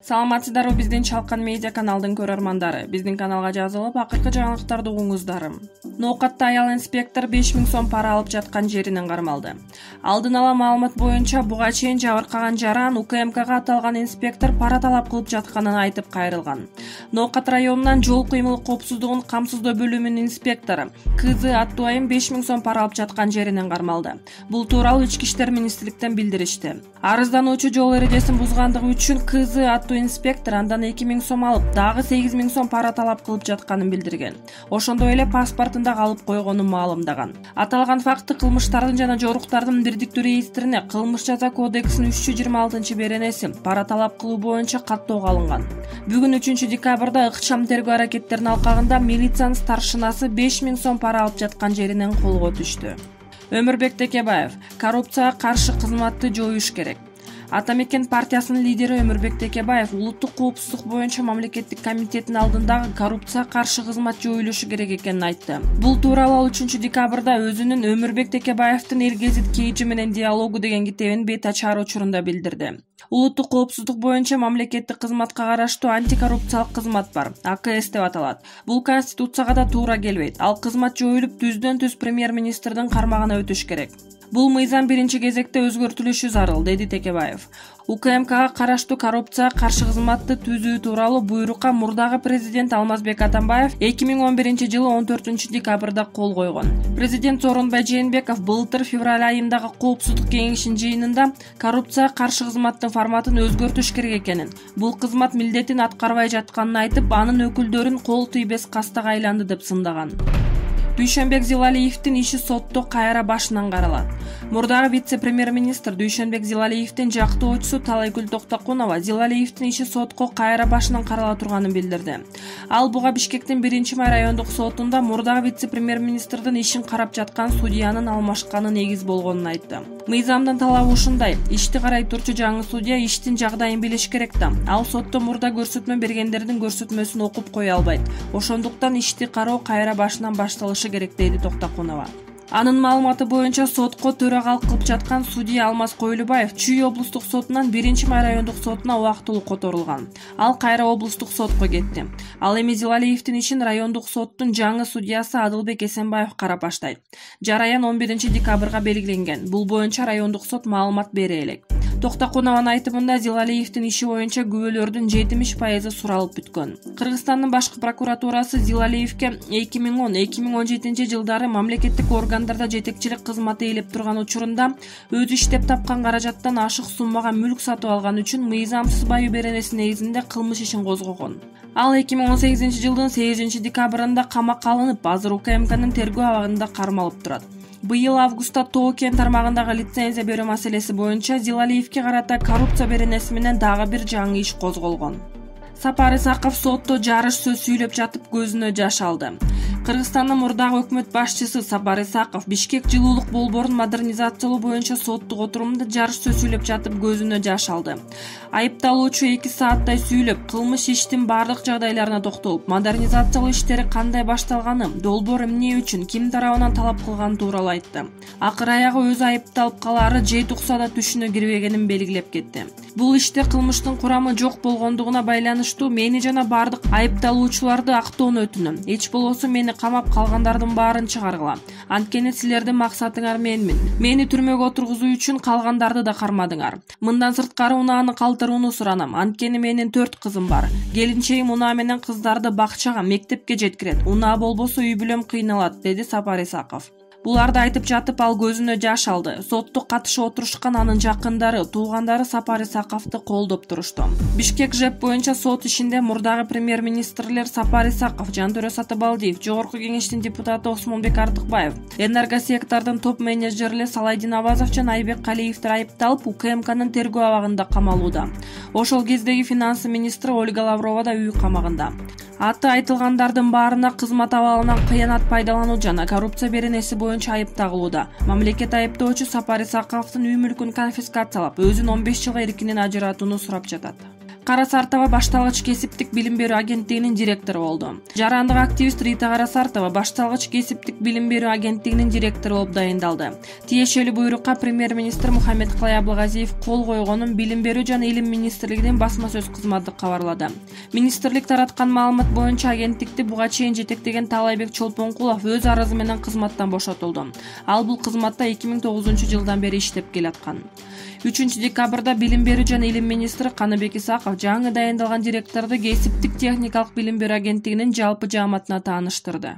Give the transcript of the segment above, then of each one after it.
Саламатсыздарбы биздин Чалкан медиа каналдын көрөрмандары. Биздин каналга жазылып, акыркы жаңылыктарды угуңуздар. Ноокатта аял инспектор 5000 сом пара алып жаткан жеринен кармалды. Алдын ала маалымат боюнча буга чейин жабыркаган жаран УКМКга аталган инспектор пара талап кылып жатканын айтып кайрылган. Ноокат районунан жол кыймыл коопсуздугун камсыздоо бөлүмүнүн инспектору Кызы Аттуайым 5000 сом пара алып жаткан жеринен кармалды. Бул тууралуу Ички иштер министрликтен билдиришти. Арыздануучу жол эрежесин бузгандыгы үчүн Кызы Аттуу инспектор андан 2000 сом алып, дагы 8000 сом пара талап кылып жатканын билдирген. Ошондой эле паспортун да алып койгонун маалымдаган. Аталган факты кылмыштардын жана жоруктардын бирдиктүү реестрине Кылмыш жаза кодексинин 326-беренеси пара талап кылуу боюнча каттоого алынган. Бүгүн 3-декабрда ыкчам тергөө аракеттеринин алкагында милициянын старшинасы 5000 сом пара алып жаткан жеринен колго түштү. Өмүрбек Текебаев: коррупцияга каршы кызматты жоюш керек. Атамекен партиясынын лидери Өмүрбек Текебаев улуттук коопсуздук боюнча мамлекеттик комитеттин алдындагы коррупцияга каршы кызмат жоюлушу керек экенин айтты. Бул тууралуу ал 3-декабрда өзүнүн Өмүрбек Текебаевдин Эргезит Кейджи менен диалогу деген китебин бет ачар учурунда билдирди. Улуттук коопсуздук боюнча мамлекеттик кызматка караштуу антикоррупциялык кызмат бар, АКС деп аталат. Бул конституцияга да туура келбейт. Ал кызмат жоюлуп, түздөн-түз премьер-министрдин кармагына өтүш керек. Бул мыйзам биринчи кезекте өзгөртүлүшү зарыл, деди Текебаев. УКМКга караштуу коррупцияга каршы кызматты түзүү тууралуу буйрукка мурдагы президент Алмазбек Атамбаев 2011-жылы 14-декабрда кол койгон. Президент Сооронбай Жээнбеков былтыр февраль айындагы коопсуздук кеңешинин жыйынында коррупцияга каршы кызматтын форматын өзгөртүш керек экенин, бул кызмат милдетин аткарбай жатканын айтып, анын өкүлдөрүн кол тийбес кастага айланды деп сындаган. Дүйшөнбек Зилалиевдин иши сотто кайра башынан каралат. Мурдагы вице-премьер-министр Дүйшөнбек Зилалиевдин жактоочусу Талайгүл Токтокунова Зилалиевдин иши сотко кайра башынан карала турганын билдирди. Ал буга Бишкектин 1-май райондук сотунда мурдагы вице-премьер-министрдин ишин карап жаткан судьянын алмашканы негиз болгонун айтты. Мыйзамдын талабы ушундай: ишти карай турчу жаңы судья иштин жагдайын билиш керек да. Ал сотто мурда көрсөтмө бергендердин көрсөтмөсүн окуп кое албайт. Ошондуктан ишти кароо кайра башынан башталышы керек, дейди Токтокунова. Анын маалыматы боюнча сотко төрагалык кылып жаткан судья Алмаз Койлубаев Чүй облустук сотунан 1-май райондук сотуна убактылуу которулган. Ал кайра облустук сотко кетти. Ал эми Зилалиевдин ишин райондук соттун жаңы судьясы Адылбек Эсенбаев карап баштайт. Жараян 11-декабрга белгиленген. Бул боюнча райондук сот маалымат бере элек. Токтокунованын айтымында Зилалиевдин иши боюнча күбөлөрдүн 70% суралып бүткөн. Кыргызстандын башкы прокуратурасы Зилалиевге 2010-2017 жылдары мамлекеттик органдарда жетекчилик кызматы ээлеп турган учурунда өзү иштеп тапкан каражаттан ашык суммага мүлк сатып алган үчүн мыйзамсыз баю беренеси негизинде кылмыш ишин козгогон. Ал 2018-жылдын 8-декабрында камакка алынып, азыр УКМКнын тергөө абагында кармалып турат. Быйыл августта Тоо кен тармагындагы лицензия берүү маселеси боюнча Зилалиевге карата коррупция беренеси менен дагы бир жаңы иш козголгон. Сапар Исаков сотто жарыш сөз сүйлөп жатып көзүнө жаш алды. Кыргызстандын мурдагы өкмөт башчысы Сапар Исаков Бишкек жылуулук болборун модернизациялоо боюнча соттук отурумда жарыш сөз сүйлөп жатып көзүнө жаш алды. Айыпталуучу 2 сааттай сүйлөп, кылмыш иштин бардык жагдайларына токтолуп, модернизациялоо иштери кандай башталганы, долбоор эмне үчүн, ким тарабынан талап кылган тууралуу айтты. Акыр аягы өз айыпталып калаары жей тукса да түшүнө кирбегенин белгилеп кетти. Бул иште кылмыштын курамы жок болгондугуна байланыштуу мени жана бардык айыпталуучуларды актоону өтүнөм. Эч болбосо мени камап калгандардын баарын чыгаргыла. Анткени силердин максатыңар менмин. Мени түрмөгө отургузуу үчүн калгандарды да кармадыңар. Мындан сырткары унааны калтырууну суранам. Анткени менин 4 кызым бар. Келинчегим унаа менен кыздарды бакчага, мектепке жеткирет. Унаа болбосо үй бүлөм кыйналат, деди Сапар Исаков. Буларды айтып жатып ал көзүнө жаш алды. Сотто катышып отурушкан анын жакындары, туугандары Сапар Исаковду колдоп турушту. Бишкек ЖЭП боюнча сот ишинде мурдагы премьер-министрлер Сапар Исаков, Жантөрө Сатыбалдиев, Жогорку кеңештин депутаты Осмонбек Артыкбаев, энергосектордун топ менеджери Салайдин Абазов жана Айбек Калиевдер айыпталып, УКМКнын тергөө абагында камалууда. Ошол кездеги финансы министри Ольга Лаврова да үй камагында. Аты айтылгандардын баарына кызмат абалынан кыянат пайдалануу жана коррупция беренеси боюнча айып тагылууда. Мамлекет айыптоочу Сапар Исаковдун үй мүлкүн конфискациялап, өзүн 15 жылга эркинен ажыратууну сурап жатат. Карасартова башталгыч кесиптик билим берүү агенттигинин директору болду. Жарандык активист Рита Карасартова башталгыч кесиптик билим берүү агенттигинин директору болуп дайындалды. Тиешелүү буйрукка премьер-министр Мухаммедкалай Абылгазиев кол койгонун Билим берүү жана Илим министрлигинин басма сөз кызматы кабарлады. Министрлик тараткан маалымат боюнча агенттикти буга чейин жетектеген Таалайбек Чолпонкулов өз арызы менен кызматтан бошотулду. Ал бул кызматта 2009-жылдан бери иштеп келаткан. 3-декабрда Билим берүү жана Илим министри Каныбек Исаков жаңы дайындалган директорду кесиптик техникалык билим берүү агенттигинин жалпы жааматына тааныштырды.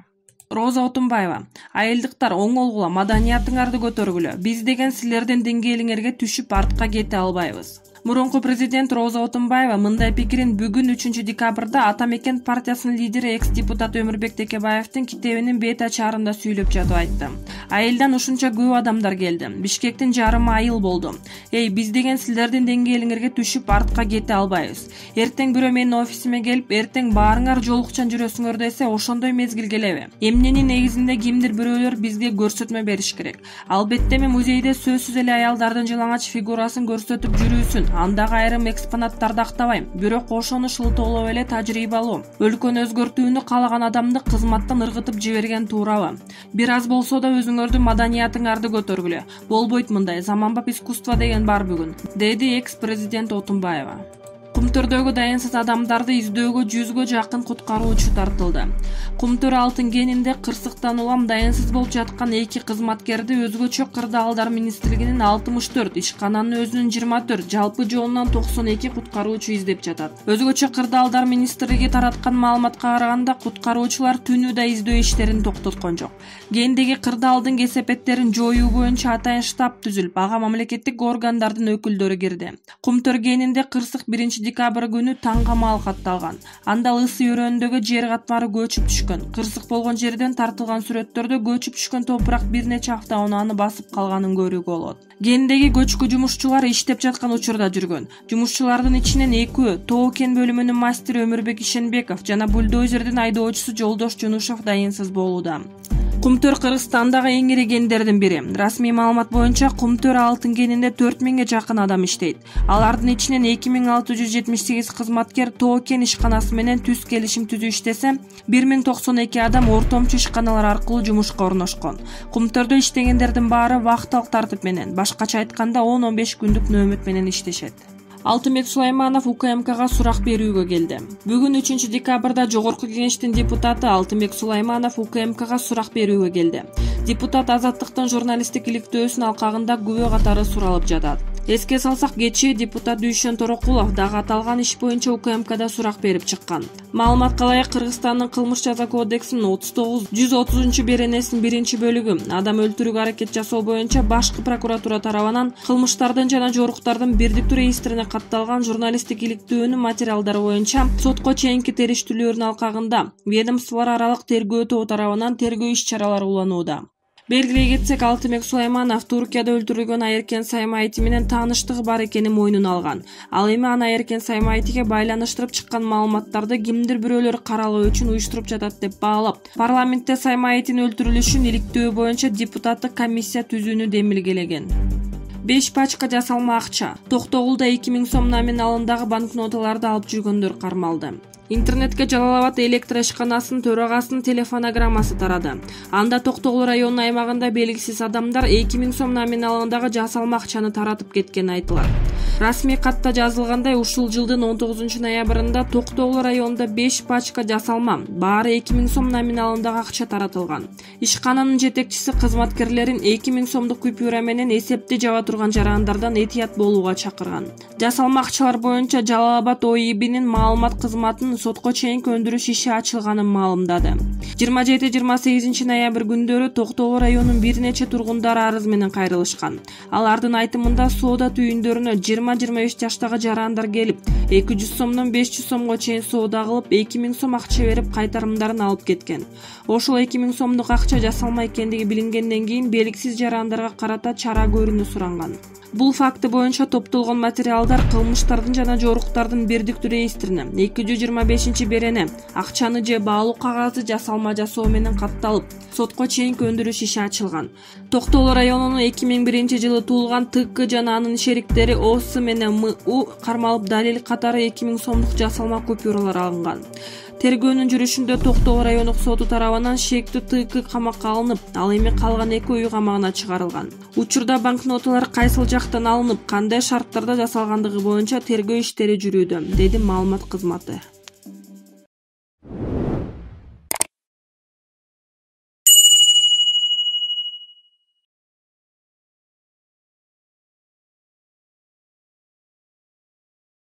Роза Отунбаева: айылдыктар оңолгула, маданиятыңарды көтөргүлө. Биз деген силердин деңгээлиңерге түшүп артка кете албайбыз. Мурунку президент Роза Отунбаева мындай пикирин бүгүн 3-декабрда Ата Мекен партиясынын лидери экс-депутат Өмүрбек Текебаевдин китебинин бет ачаарында сүйлөп жатып айтты. Айылдан ушунча көп адамдар келди. Бишкектин жарымы айыл болду. Биз деген силердин деңгээлиңерге түшүп артка кете албайбыз. Эртең бирөө менин офисиме келип, эртең баарыңар жолукчан жүрөсүңөр десе, ошондой мезгил келеби? Эмненин негизинде кимдир бирөөлөр бизге көрсөтмө бериш керек. Албетте мен музейде сөзсүз эле аялдардын жылаңач фигурасын көрсөтүп жүрүүсүн, андагы айрым экспонаттарды актабайм. Бирок ошону шылтоолоп эле тажрыйбалуу, өлкөнү өзгөртүүнү каалаган адамды кызматтан ыргытып жиберген туурабы? Бир аз болсо да өзүңөрдүн маданиятыңарды көтөргүлө. Болбойт мындай, заманбап искусство деген бар бүгүн, деди экс-президент Отунбаева. Кумтөрдөгү дайынсыз адамдарды издөөгө 100гө жакын куткаруучу тартылды. Кумтөр алтын кенинде кырсыктан улам дайынсыз болуп жаткан 2 кызматкерди өзгөчө кырдаалдар министрлигинин 64, ишкананын өзүнүн 24, жалпы жоонунан 92 куткаруучу издеп жатат. Өзгөчө кырдаалдар министрлиги тараткан маалыматка караганда, куткаруучулар түнү да издөө иштерин токтоткон жок. Кендеги кырдаалдын кесепеттерин жоюу боюнча атайын штаб түзүлүп, ага мамлекеттик органдардын өкүлдөрү кирди. Кумтөр кенинде кырсык 1-декабрь күнү таңга маал катталган. Анда Ысы өрөөнүндөгү жер катмары көчүп түшкөн. Кырсык болгон жерден тартылган сүрөттөрдө көчүп түшкөн топурак бир нече хafta аны басып калганын көрүүгө болот. Кендеги көчкү жумушчулар иштеп жаткан учурда жүргөн. Жумушчулардын ичинен 2 Тоо кен бөлүмүнүн мастери Өмүрбек Ишенбеков жана бульдозердин айдоочусу Жолдош Жунушев дайынсыз болууда. Кумтөр Кыргызстандагы эң ири кендердин бири. Расмий маалымат боюнча Кумтөр алтын кенинде 4000ге жакын адам иштейт. Алардын ичинен 2678 кызматкер Тоо кен ишканасы менен түз келишим түзүү иштесе, 1092 адам ортомчу ишканалар аркылуу жумушка орношкон. Кумтөрдө иштегендердин баары вактылык тартип менен, башкача айтканда 10-15 күндүк нөөмөт менен иштешет. Алтынбек Сулайманов УКМКга сурак берүүгө келди. Бүгүн 3-декабрда Жогорку Кеңештин депутаты Алтынбек Сулайманов УКМКга сурак берүүгө келди. Депутат Азаттыктын журналисттик иликтөөсүнүн алкагында күбө катары суралып жатат. Эске салсак, кечээ депутат Дүйшөн Торокулов дагы аталган иш боюнча УКМКда сурак берип чыккан. Маалыматка ылайык, Кыргызстандын кылмыш жаза кодексинин 39-130 беренесинин 1-бөлүгү адам өлтүрүүгө аракет жасоо боюнча башкы прокуратура тарабынан кылмыштардын жана жоруктардын бирдиктүү реестрине катталган журналисттик иликтөөнүн материалдары боюнча сотко чейинки териштирүүлөрдүн алкагында ведомстволор аралык тергөө тобу тарабынан тергөө иш-чаралары уланууда. Белгилей кетсек, Алтынбек Сулайманов Туркияда өлтүрүлгөн Айеркен Саймайти менен тааныштыгы бар экенин мойнуна алган. Ал эми аны Айеркен Саймайтиге байланыштырып чыккан маалыматтарды кимдир бирөөлөр каралоо үчүн уюштуруп жатат деп баалап, парламентте Саймайтинин өлтүрүлүшүн иликтөө боюнча депутаттык комиссия түзүүнү демилгелеген. 5 пачка жасалма акча. Токтогулда 2000 сом номиналындагы банкноталарды алып жүргөндөр кармалды. Интернетке Жалал Абад электр ишканасынын төрагасынын телефонограммасы тарады. Анда Токтогул районунун аймагында белгисиз адамдар 2000 сом номиналындагы жасалма акчаны таратып кеткени айтылат. Расмий катта жазылгандай, ушул жылдын 19-ноябрында Токтогул районунда 5 пачка жасалма, баары 2000 сом номиналындагы акча таратылган. Ишкананын жетекчиси кызматкерлерин 2000 сомдук купюра менен эсепти жаба турган жарандардан этият болууга чакырган. Жасалма акчалар боюнча Жалал Абад ОИБнин маалымат кызматынын сотко чейинки өндүрүш иши ачылганын маалымдады. 27-28 ноябрь күндөрү Токтогул районунун бир нече тургундары арыз менен кайрылышкан. Алардын айтымында соода түйүндөрүнө 20-25 жаштагы жарандар келип, 200 сомдон 500 сомго чейин соода кылып, 2000 сом акча берип кайтарымдарын алып кеткен. Ошол 2000 сомдук акча жасалма экендиги билингенден кийин белгисиз жарандарга карата чара көрүүнү суранган. Бул факты боюнча топтолгон материалдар кылмыштардын жана жоруктардын бирдиктүү реестрине 225-берене акчаны же баалуу кагазды жасалма жасоо менен катталып, сотко чейинки өндүрүш иши ачылган. Токтогул районунун 2001-жылы туулган ТК жана анын шериктери ОС менен МУ кармалып, далил катары 2000 сомдук жасалма купюралар алынган. Тергөөнүн жүрүшүндө Токтогул райондук соту тарабынан шектүү ТК камакка алынып, ал эми калган 2 үй камагына чыгарылган. Учурда банкноталар кайсыл жактан алынып, кандай шарттарда жасалгандыгы боюнча тергөө иштери жүрүүдө, деди маалымат кызматы.